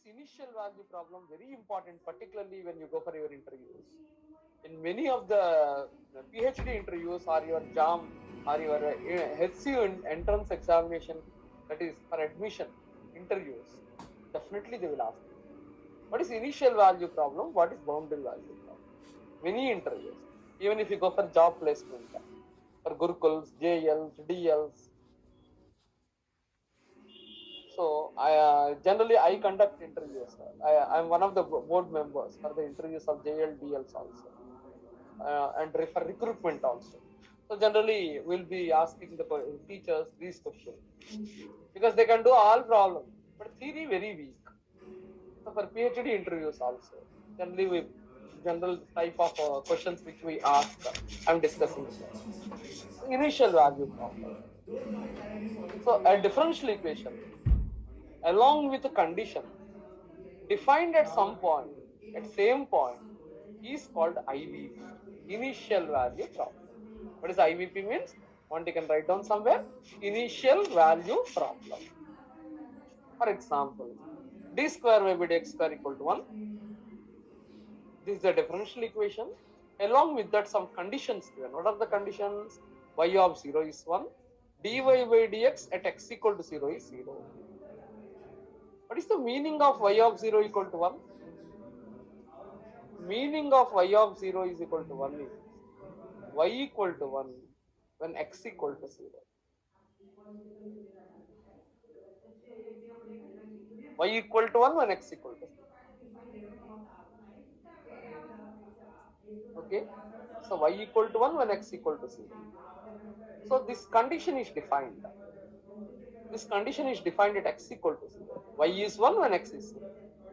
initial value problem very important, particularly when you go for your interviews. In many of the PhD interviews or your JAM or your HCU entrance examination, that is for admission interviews, definitely they will ask you, what is initial value problem, what is boundary value problem? Many interviews, even if you go for job placement, for Gurukuls, JLs, DLs. So generally I conduct interviews. I am one of the board members for the interviews of JL, DLs also, and for recruitment also. So generally we'll be asking the teachers these questions because they can do all problems, but theory very weak. So for PhD interviews also, generally general type of questions which we ask, I'm discussing. Initial value problem. So a differential equation along with a condition defined at some point, at same point, is called IVP, initial value problem. What is IVP means? One you can write down somewhere, initial value problem. For example, d square by b dx square equal to 1. This is the differential equation. Along with that, some conditions given. What are the conditions? Y of 0 is 1. dy by dx at x equal to 0 is 0. What is the meaning of y of 0 equal to 1? Meaning of y of 0 is equal to 1 is y equal to 1 when x equal to 0. Y equal to 1 when x equal to 0. Okay, so y equal to 1 when x equal to 0. So this condition is defined. This condition is defined at x equal to 0. Y is 1 when x is 0.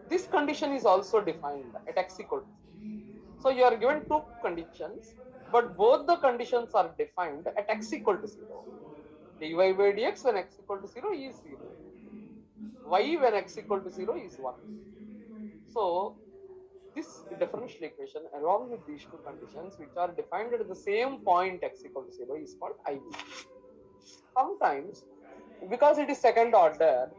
This condition is also defined at x equal to 0. So you are given two conditions, but both the conditions are defined at x equal to 0. dy by dx when x equal to 0 is 0. Y when x equal to 0 is 1. So this differential equation along with these two conditions which are defined at the same point x equal to 0 is called IVP. Sometimes because it is second order,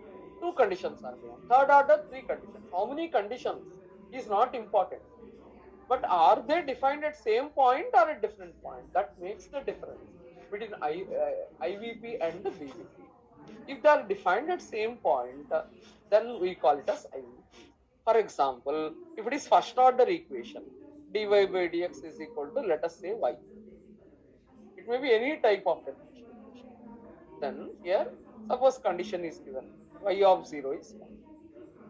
two conditions are given. Third order, three conditions. How many conditions is not important. But are they defined at same point or at different point? That makes the difference between IVP and the BVP. If they are defined at same point, then we call it as IVP. For example, if it is first order equation, dy by dx is equal to, let us say, y. It may be any type of differential equation. Then here, suppose condition is given, y of 0 is 1.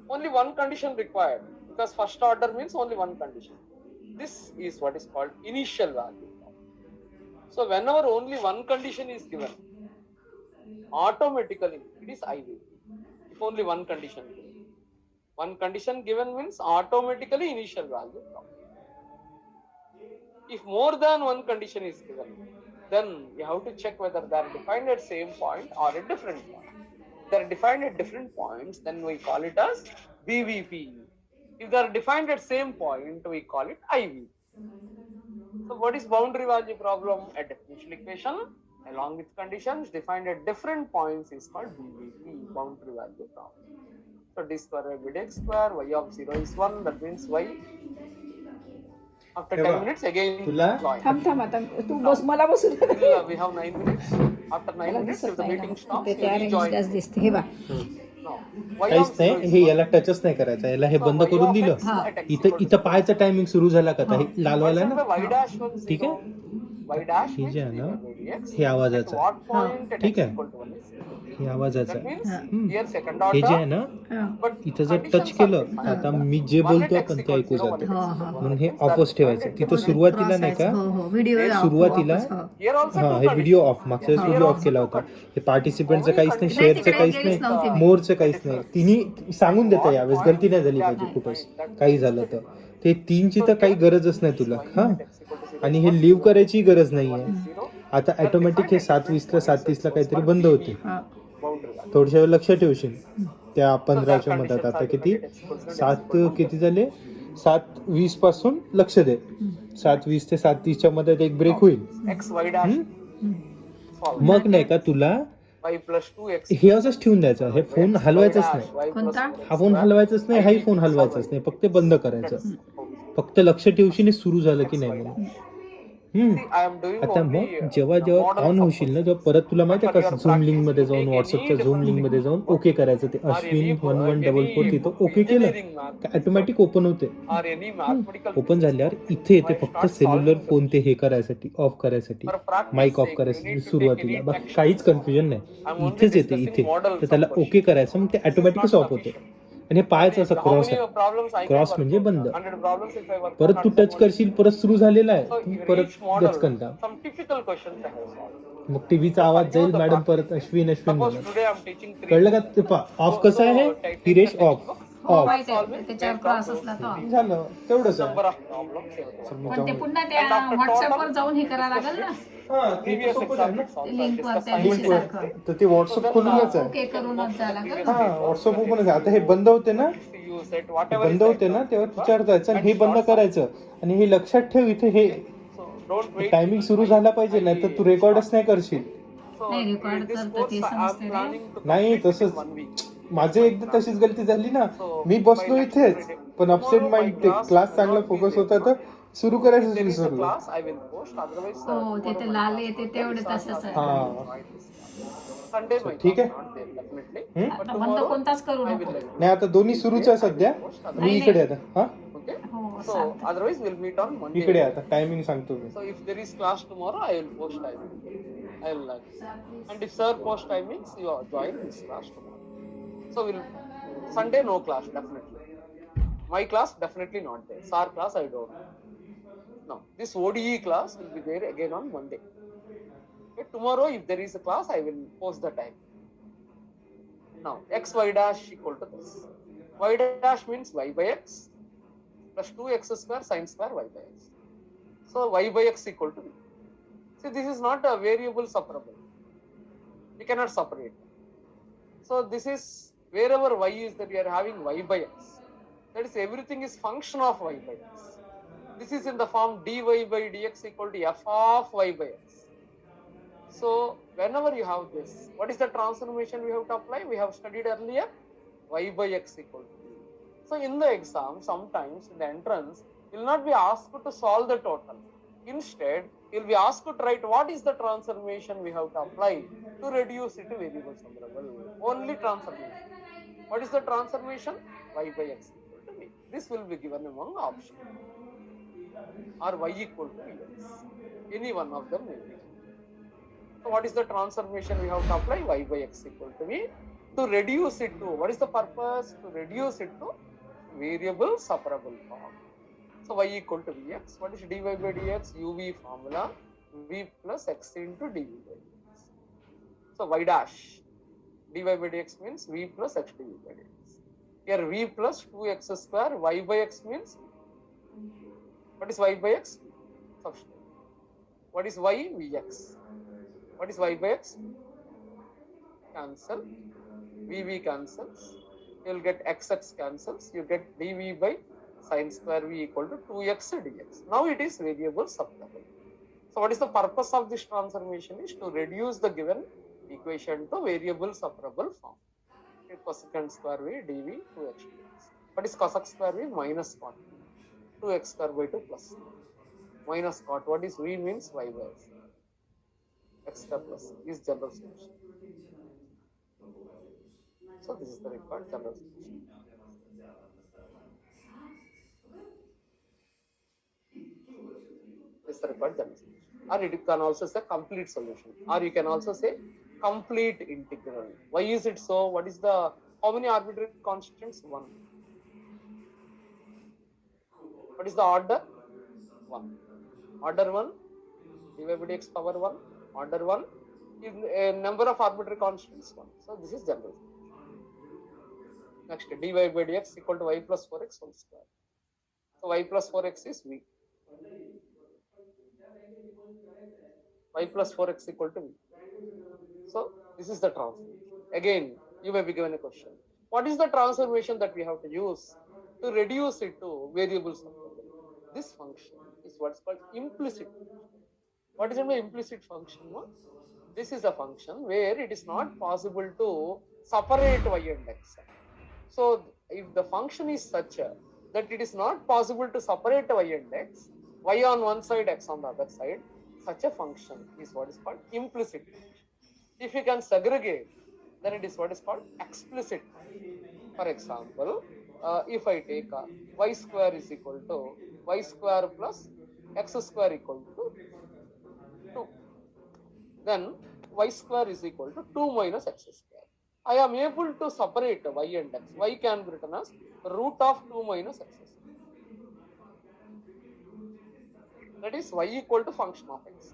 Only one condition required, because first order means only one condition. This is what is called initial value. So whenever only one condition is given, automatically it is IVP. If only one condition given. One condition given means automatically initial value problem. If more than one condition is given, then you have to check whether they are defined at same point or at different point. If they are defined at different points, then we call it as BVP. If they are defined at same point, we call it IVP. So what is boundary value problem? A differential equation along with conditions defined at different points is called BVP, boundary value problem. So d square by dx square, y of 0 is 1, that means y. After 10 minutes again join. तू बस मला बसू दे. We have 9 minutes. After 9 minutes, if the meeting stops, you rejoin. दिसते हे बा. काहीच नाही, हे याला टचच नाही करायचं, याला हे बंद करून दिलं. इथं पाहायचं टायमिंग सुरू झाला का, हे लालवाला ना, ठीक आहे, हे जे आहे ना, हे आवाजाचं, ठीक आहे, हे आवाजाचं, हे जे आहे ना, इथं जर टच केलं, आता मी जे बोलतो आपण ते ऐकू जातं, म्हणून हे ऑफच ठेवायचं. तिथं सुरुवातीला नाही का, सुरुवातीला हा हे व्हिडिओ ऑफ, मागच्या वेळेस व्हिडिओ ऑफ केला होता. हे पार्टिसिपेंटचं काहीच नाही, शेअरचं काहीच नाही, मोरचं काहीच नाही. तिन्ही सांगून देतं यावेळेस, गलती नाही झाली पाहिजे खूपच, काही झालं तर. ते 3ची तर काही गरजच नाही तुला, हा. आणि हे लिव्ह करायची गरज नाहीये. आता ऑटोमॅटिक हे 7:20 ला 7:30 ला काहीतरी बंद होते. थोडशा वेळ लक्ष ठेवशील त्या 15च्या मधात. आता किती 7 किती झाले, 7:20 पासून लक्ष दे. 7:20 ते 7:30च्या मध्ये एक ब्रेक होईल. मग नाही का तुला y plus 2x हे असंच ठेवून द्यायचं. हे फोन हलवायचंच नाही. y plus कोणता? 4x हा फोन हलवायचाच नाही, हाही फोन हलवायचाच नाही, फक्त बंद करायचं. फक्त लक्ष ठेवशील हे सुरू झालं की नाही म्हणून. See, I am doing आता only मग जेव्हा models ऑन of होशील ना, process. जेव्हा परत तुला माहिती आहे But का, for your zoom link practice, मध्ये you जाऊन, take व्हॉट्सअपच्या any झूम लिंक different मध्ये जाऊन book ओके करायचं. ते or अश्विन any 1144 any तिथं ओके केलं engineering math ऑटोमॅटिक ओपन होते. or any mathematical open physics झाल्यावर book, इथे येते I फक्त start cellular solving the phone ते question. हे करायसाठी, ऑफ करायसाठी, For practice mic off sake, you करायसाठी need to take सुरुवातीला. any बाकी text काहीच book. कन्फ्युजन नाही, I'm only इथेच येते discussing इथे. models तर of त्याला questions. ओके करायचं, मग ते This is ऑटोमॅटिकच not ऑफ होते. sufficient. आणि हे पाहायचं असं How क्रॉस many आहे. problems I can cross work म्हणजे out? बंद. 100 problems if I work out, परत तू 100 टच models. करशील, परत सुरू झालेला आहे, So तू in परत each model, गचकंटा. some typical questions I have solved. मग टीव्हीचा So आवाज for you, जाईल, the मॅडम practice परत is, अश्विन अश्विन suppose म्हणत. today I'm teaching 3 कळलं का books. ते? ऑफ कसं आहे, Take Hiresh the of textbooks, हो ऑफ माहिती आहे, solving त्याच्यावर based on क्लास those असला तर झालं, तेवढंच number आहे. of problems you have to work. मी पण ते जाऊन- पुन्हा त्या And after व्हॉट्सअपवर total, जाऊन हे करावं लागेल ना, हा, ते previous सोपंच आहे exam ना. it's also लिंकवर discussed त्या लिंकवर. simultaneously. तर ते व्हॉट्सअप खोलूनच आहे. ओके करूनच जायला लागेल. हा, व्हॉट्सअप ओपनच आहे. आता हे बंद होते ना, You set whatever बंद is होते ना, the तेव्हा exam तिच्यावर जायचं आणि and हे बंद start करायचं. आणि हे लक्षात ठेव, इथे हे So don't wait. टायमिंग सुरू झाला पाहिजे, नाही तर तू रेकॉर्डच नाही करशील. So नाही, record this करता course ते I am समजते रे. planning to नाही complete within तसंच 1 week. माझे एकदा तशीच गलती झाली ना. मी बसलो इथेच, पण अपसेट माइंड, ते क्लास चांगला फोकस होता तर सुरू If करायचं there is a विसरलो. class, I will post. Otherwise, हो, tomorrow ते my लाल class येते not तेवढे there. तसंच आहे. हा. Sunday my ठीक class आहे. not there definitely. Hmm? But आता बंद tomorrow कोणताच करू I नको. will let you. नाही, आता दोन्ही सुरूच आहे सध्या. मी इकडे आता. हा, Okay. हो So चालतं. otherwise we'll meet on Monday. इकडे आता टायमिंग सांगतो मी. So if there is class tomorrow, I will post timing. I will like. And if sir post timings, you are join this class tomorrow. So we'll Sunday no class definitely. My class definitely not there. Sir class I don't know. No, this ODE class will be there again on Monday. Okay, tomorrow if there is a class, I will post the time. Now x y dash equal to this. Y dash means y by x plus 2x square sin square y by x. So y by x equal to b. See, this is not a variable separable. We cannot separate. So this is wherever y is that we are having y by x. That is everything is function of y by x. This is in the form dy by dx equal to f of y by x. So whenever you have this, what is the transformation we have to apply? We have studied earlier y by x equal to b. So in the exam, sometimes in the entrance, you will not be asked to solve the total. Instead, you will be asked to write what is the transformation we have to apply to reduce it to variable separable. Only transformation. What is the transformation? Y by x equal to b. This will be given among options. Or y equal to x. Any one of them will be. So what is the transformation we have to apply? Y by x equal to b. To reduce it to, what is the purpose? To reduce it to variable separable form. So y equal to vx. What is dy by dx? uv formula. V plus x into dv by dx. So y dash. dy by dx means v plus x dv by dx. Here v plus 2x square. Y by x means, what is y by x? Substitute. What is y? Vx. What is y by x? Cancel. Vv cancels. You will get xx cancels. You get dv by sin square v equal to 2x dx. Now it is variable separable. So what is the purpose of this transformation? Is to reduce the given equation to variable separable form. Cosecant square v dv 2x dx. What is cosec square v? Minus cot. 2x square by 2 plus. Minus cot. What is v means? Y by x. X square plus is general solution. So this is the required general solution. This is the required general solution. Or it can also say complete solution. Or you can also say complete integral. Why is it so? What is the, how many arbitrary constants? 1. What is the order? 1. Order 1, dy by dx power 1. Order 1 is a number of arbitrary constants 1. So this is general. Next, dy by dx equal to y plus 4x whole square. So y plus 4x is v. Y plus 4x equal to v. So this is the transformation. Again, you may be given a question. What is the transformation that we have to use to reduce it to variable separable? This function is what's called implicit function. What is an implicit function? No? This is a function where it is not possible to separate y and x. So if the function is such that it is not possible to separate y and x, y on one side, x on the other side, such a function is what is called implicit function. If you can segregate, then it is what is called explicit function. For example, if I take y square is equal to y square plus x square equal to 2, then y square is equal to 2 minus x square. I am able to separate y and x. Y can be written as root of 2 minus x square. That is y equal to function of x.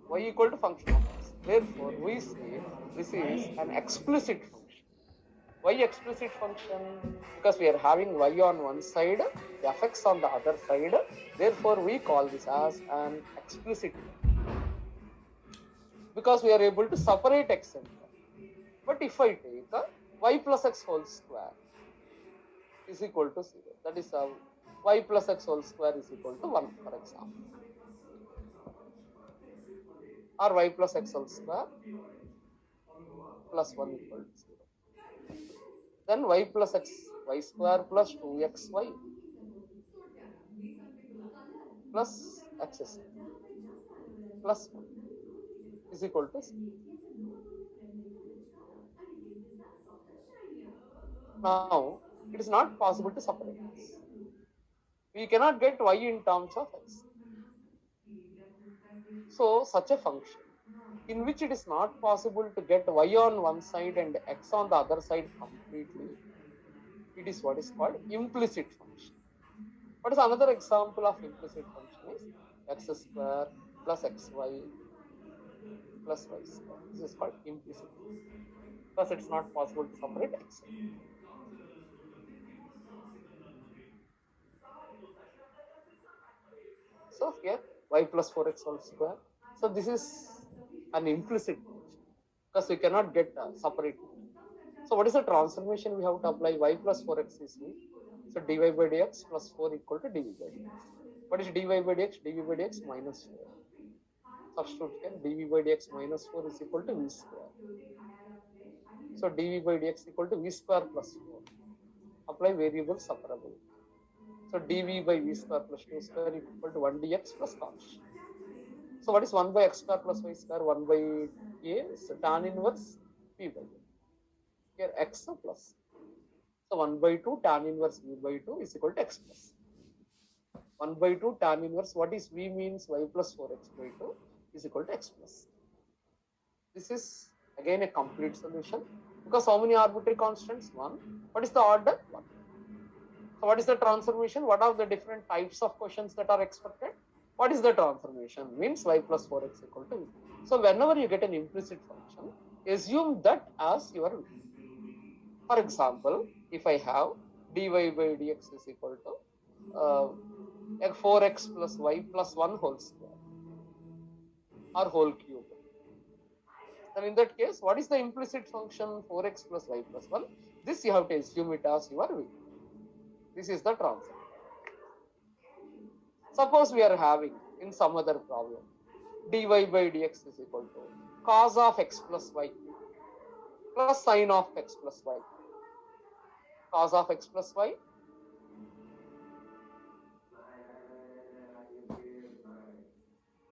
Y equal to function of x. Therefore, we say this is an explicit function. Why explicit function? Because we are having y on one side, fx on the other side. Therefore, we call this as an explicit function. Because we are able to separate x and y. But if I take y plus x whole square is equal to 0, that is y plus x whole square is equal to 1, for example, or y plus x whole square plus 1 equal to 0. Then y plus x, y square plus 2xy plus x square plus 1 is equal to 0. Now, it is not possible to separate this. We cannot get y in terms of x. So, such a function in which it is not possible to get y on one side and x on the other side completely, it is what is called implicit function. What is another example of implicit function is x square plus xy plus y square. This is called implicit function because it is not possible to separate x. So here y plus 4x whole square. So this is an implicit function because we cannot get separate. So what is the transformation we have to apply? Y plus 4x is v. So dy by dx plus 4 equal to dv by dx. What is dy by dx? dv by dx minus 4. Substitute here, dv by dx minus 4 is equal to v square. So dv by dx equal to v square plus 4. Apply variable separable. So dv by v square plus 2 square equal to 1 dx plus constant. So what is 1 by x square plus y square? 1 by a is tan inverse p by a. Here x plus. So 1 by 2 tan inverse v by 2 is equal to x plus. 1 by 2 tan inverse, what is v means y plus 4x by 2 is equal to x plus. This is again a complete solution because how many arbitrary constants? 1. What is the order? 1. So what is the transformation? What are the different types of questions that are expected? What is the transformation? Means y plus 4x equal to v. So whenever you get an implicit function, assume that as your v. For example, if I have dy by dx is equal to 4x plus y plus 1 whole square or whole cube, then in that case, what is the implicit function? 4x plus y plus 1. This you have to assume it as your v. This is the transformation. Suppose we are having in some other problem, dy by dx is equal to cos of x plus y plus sine of x plus y. Cos of x plus y